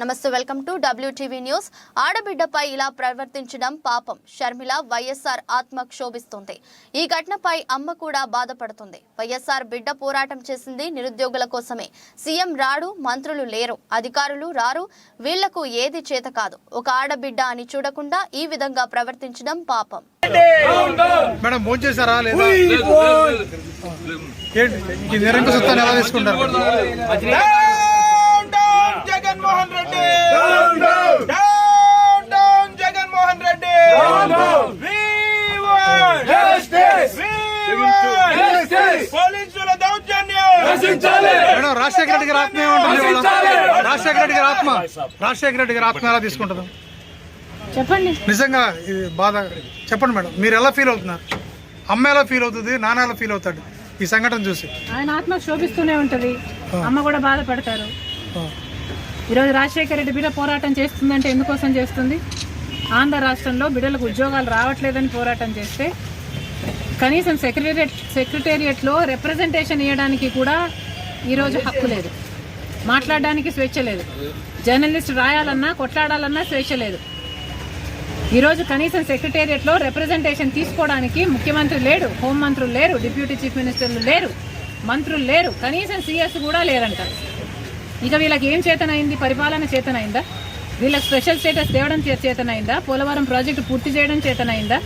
నమస్తే, welcome to WTV news. ఆడబిడ్డపై ఇలా ప్రవర్తించడం పాపం. షర్మిల వైఎస్ఆర్ ఆత్మ క్షోభిస్తుంది. ఈ ఘటనపై అమ్మ కూడా బాధపడుతుంది. వైఎస్ఆర్ బిడ్డ పోరాటం చేసింది నిరుద్యోగుల కోసమే. సీఎం రాడు, మంత్రులు లేరు, అధికారులు రారు, వీళ్లకు ఏది చేత కాదు. ఒక ఆడబిడ్డ అని చూడకుండా ఈ విధంగా ప్రవర్తించడం పాపం. మేడం ఫోన్ చేశారా లేదా? ఎలా తీసుకుంటారు? జగన్మోహన్ రెడ్డి డౌన్ జగన్మోహన్ రెడ్డి పోలీసుల దౌర్జన్యం. మేడం రాజశేఖర రెడ్డి గారి ఆత్మ ఏమంటుంది? రాజశేఖర రెడ్డి గారి ఆత్మ ఎలా తీసుకుంటారు చెప్పండి. నిజంగా ఇది బాధ. చెప్పండి మేడం, మీరు ఎలా ఫీల్ అవుతున్నారు? అమ్మ ఎలా ఫీల్ అవుతుంది, నాన్న ఎలా ఫీల్ అవుతాడు ఈ సంఘటన చూసి? ఆయన ఆత్మ శోభిస్తూనే ఉంటది, అమ్మ కూడా బాధపడతారు. ఈరోజు రాజశేఖర రెడ్డి బిడ్డ పోరాటం చేస్తుందంటే ఎందుకోసం చేస్తుంది? ఆంధ్ర రాష్ట్రంలో బిడ్డలకు ఉద్యోగాలు రావట్లేదని పోరాటం చేస్తే కనీసం సెక్రటేరియట్లో రిప్రజెంటేషన్ ఇవ్వడానికి కూడా ఈరోజు హక్కు లేదు, మాట్లాడడానికి స్వేచ్ఛ లేదు, జర్నలిస్ట్ రాయాలన్నా కొట్లాడాలన్నా స్వేచ్ఛ లేదు. ఈరోజు కనీసం సెక్రటేరియట్లో రిప్రజెంటేషన్ తీసుకోవడానికి ముఖ్యమంత్రి లేడు, హోంమంత్రులు లేరు, డిప్యూటీ చీఫ్ మినిస్టర్లు లేరు, మంత్రులు లేరు, కనీసం CS కూడా లేరంట. ఇక వీళ్ళకి ఏం చేతనైంది? పరిపాలన చేతనైందా? వీళ్ళకి స్పెషల్ స్టేటస్ తేవడం చేతనైందా? పోలవరం ప్రాజెక్టు పూర్తి చేయడం చేతనైందా?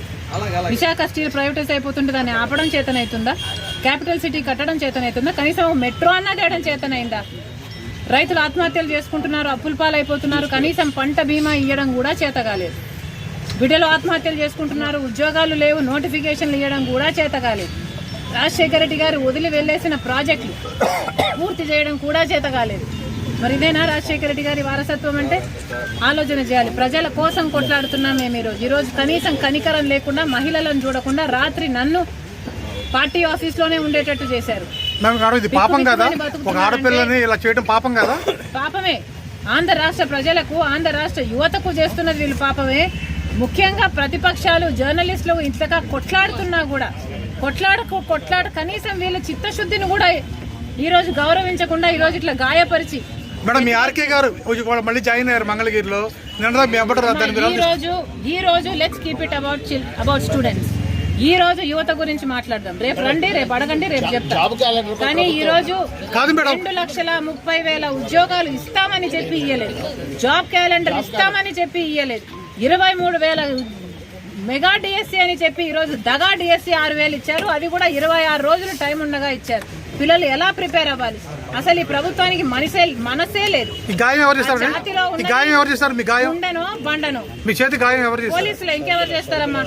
విశాఖ స్టీల్ ప్రైవేటైజ్ అయిపోతుంటే దాన్ని ఆపడం చేతనైతుందా? క్యాపిటల్ సిటీ కట్టడం చేతనైతుందా? కనీసం మెట్రో అన్నా చేయడం చేతనైందా? రైతులు ఆత్మహత్యలు చేసుకుంటున్నారు, అప్పుల పాలైపోతున్నారు, కనీసం పంట బీమా ఇవ్వడం కూడా చేత కాలేదు. బిడ్డలు ఆత్మహత్యలు చేసుకుంటున్నారు, ఉద్యోగాలు లేవు, నోటిఫికేషన్లు ఇవ్వడం కూడా చేత కాలేదు. రాజశేఖర రెడ్డి గారు వదిలి వెళ్లేసిన ప్రాజెక్టులు పూర్తి చేయడం కూడా చేత కాలేదు. మరి ఇదేనా రాజశేఖర రెడ్డి గారి వారసత్వం అంటే? ఆలోచన చేయాలి. ప్రజల కోసం కొట్లాడుతున్నాం మేము ఈరోజు కనీసం కనికరం లేకుండా, మహిళలను చూడకుండా రాత్రి నన్ను పార్టీ ఆఫీస్లోనే ఉండేటట్టు చేశారు. పాపమే. ఆంధ్ర రాష్ట్ర ప్రజలకు, ఆంధ్ర రాష్ట్ర యువతకు చేస్తున్నది వీళ్ళు పాపమే. ముఖ్యంగా ప్రతిపక్షాలు, జర్నలిస్టులు ఇంతగా కొట్లాడుతున్నా కూడా కొట్లాడ కనీసం వీళ్ళ చిత్తశుద్ధిని కూడా ఈ రోజు గౌరవించకుండా ఈ రోజు ఇట్లా గాయపరిచి. మేడం మీ ఆర్కే గారు మళ్ళీ జాయిన్ అయ్యారు మంగళగిరిలో. ఈ రోజు let's keep it about students. ఈ రోజు యువత గురించి మాట్లాడదాం. రేపు రండి, రేపు అడగండి, రేపు చెప్తాం. కానీ ఈ రోజు 2,30,000 ఉద్యోగాలు ఇస్తామని చెప్పి ఇయ్యలేదు, జాబ్ క్యాలెండర్ ఇస్తామని చెప్పి ఇయ్యలేదు, 23,000 మెగా డిఎస్సీ అని చెప్పి ఈరోజు దగా డిఎస్సీ 6,000 ఇచ్చారు. అది కూడా 26 రోజులు టైం ఉండగా ఇచ్చారు. పిల్లలు ఎలా ప్రిపేర్ అవ్వాలి? అసలు ఈ ప్రభుత్వానికి మనసే లేదు. ఉండను బండను పోలీసులు ఇంకెవరు చేస్తారమ్మా?